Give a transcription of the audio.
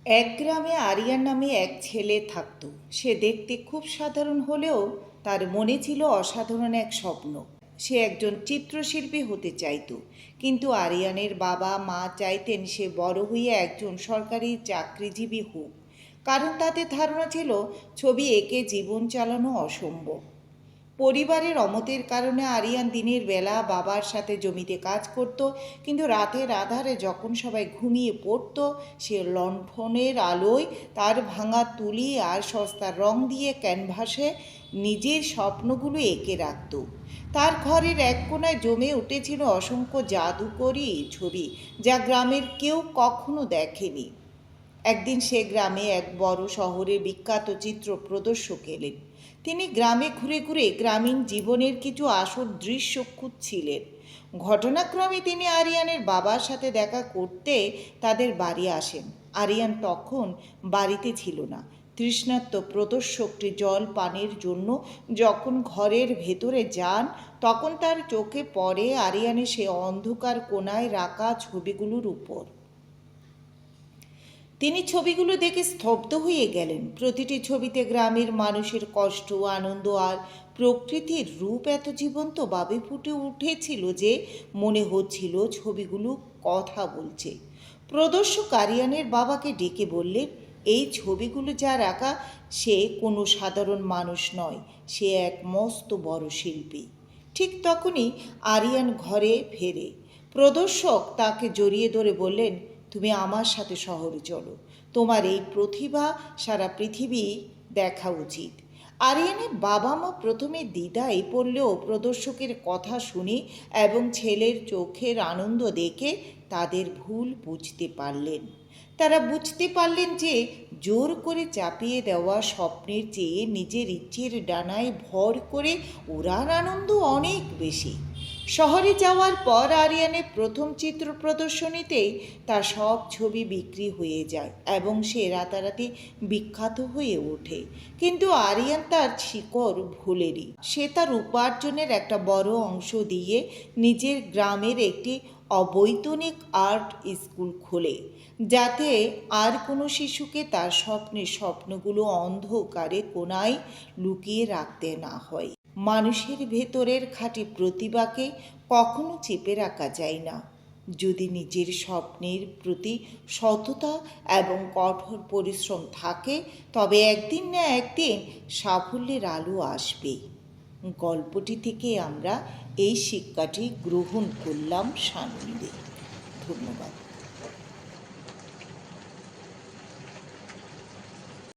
এক গ্রামে আরিয়ান নামে এক ছেলে থাকত। সে দেখতে খুব সাধারণ হলেও তার মনে ছিল অসাধারণ এক স্বপ্ন। সে একজন চিত্রশিল্পী হতে চাইতো, কিন্তু আরিয়ানের বাবা মা চাইতেন সে বড় হয়ে একজন সরকারি চাকরিজীবী হোক, কারণ তাদের ধারণা ছিল ছবি এঁকে জীবন চালানো অসম্ভব। পরিবারের অমতের কারণে আরিয়ান দিনের বেলা বাবার সাথে জমিতে কাজ করত, কিন্তু রাতের আধারে যখন সবাই ঘুমিয়ে পড়ত, সে লণ্ঠনের আলোয় তার ভাঙা তুলি আর সস্তা রং দিয়ে ক্যানভাসে নিজের স্বপ্নগুলো এঁকে রাখত। তার ঘরের এক কোণায় জমে উঠেছিল অসংখ্য জাদুকরী ছবি, যা গ্রামের কেউ কখনো দেখেনি। একদিন সে গ্রামে এক বড় শহরের বিখ্যাত চিত্র প্রদর্শক এলেন। তিনি গ্রামে ঘুরে ঘুরে গ্রামীণ জীবনের কিছু আসল দৃশ্য খুঁজছিলেন। ঘটনাক্রমে তিনি আরিয়ানের বাবার সাথে দেখা করতে তাদের বাড়ি আসেন। আরিয়ান তখন বাড়িতে ছিল না। তৃষ্ণার্ত প্রদর্শকটি জল পানের জন্য যখন ঘরের ভেতরে যান, তখন তার চোখে পড়ে আরিয়ানের সে অন্ধকার কোণায় রাখা ছবিগুলোর উপর। তিনি ছবিগুলো দেখে স্তব্ধ হয়ে গেলেন। প্রতিটি ছবিতে গ্রামের মানুষের কষ্ট, আনন্দ আর প্রকৃতির রূপ এত জীবন্তভাবে ফুটে উঠেছিল যে মনে হচ্ছিল ছবিগুলো কথা বলছে। প্রদর্শক আরিয়ানের বাবাকে ডেকে বললেন, এই ছবিগুলো যা রাখা, সে কোনো সাধারণ মানুষ নয়, সে এক মস্ত বড় শিল্পী। ঠিক তখনই আরিয়ান ঘরে ফেরে। প্রদর্শক তাকে জড়িয়ে ধরে বললেন, তুমি আমার সাথে শহরে চলো, তোমার এই প্রতিভা সারা পৃথিবী দেখা উচিত। আরিয়ানের বাবা মা প্রথমে দ্বিধায় পড়লেও প্রদর্শকের কথা শুনে এবং ছেলের চোখের আনন্দ দেখে তাদের ভুল বুঝতে পারলেন। তারা বুঝতে পারলেন যে জোর করে চাপিয়ে দেওয়া স্বপ্নের চেয়ে নিজের ইচ্ছের ডানায় ভর করে ওড়ার আনন্দ অনেক বেশি। শহরে যাওয়ার পর আরিয়ানের প্রথম চিত্র প্রদর্শনীতেই তার সব ছবি বিক্রি হয়ে যায় এবং সে রাতারাতি বিখ্যাত হয়ে ওঠে। কিন্তু আরিয়ান তার শিকড় ভুলেনি। সে তার উপার্জনের একটা বড় অংশ দিয়ে নিজের গ্রামের একটি অবৈতনিক আর্ট স্কুল খোলে, যাতে আর কোনো শিশুকে তার স্বপ্নগুলো অন্ধকারে কোণায় লুকিয়ে রাখতে না হয়। মানুষের ভেতরের খাঁটি প্রতিভাকে কখনো চেপে রাখা যায় না। যদি নিজের স্বপ্নের প্রতি সততা এবং কঠোর পরিশ্রম থাকে, তবে একদিন না একদিন সাফল্যের আলো আসবে। গল্পটি থেকে আমরা এই শিক্ষাটি গ্রহণ করলাম সানন্দে। ধন্যবাদ।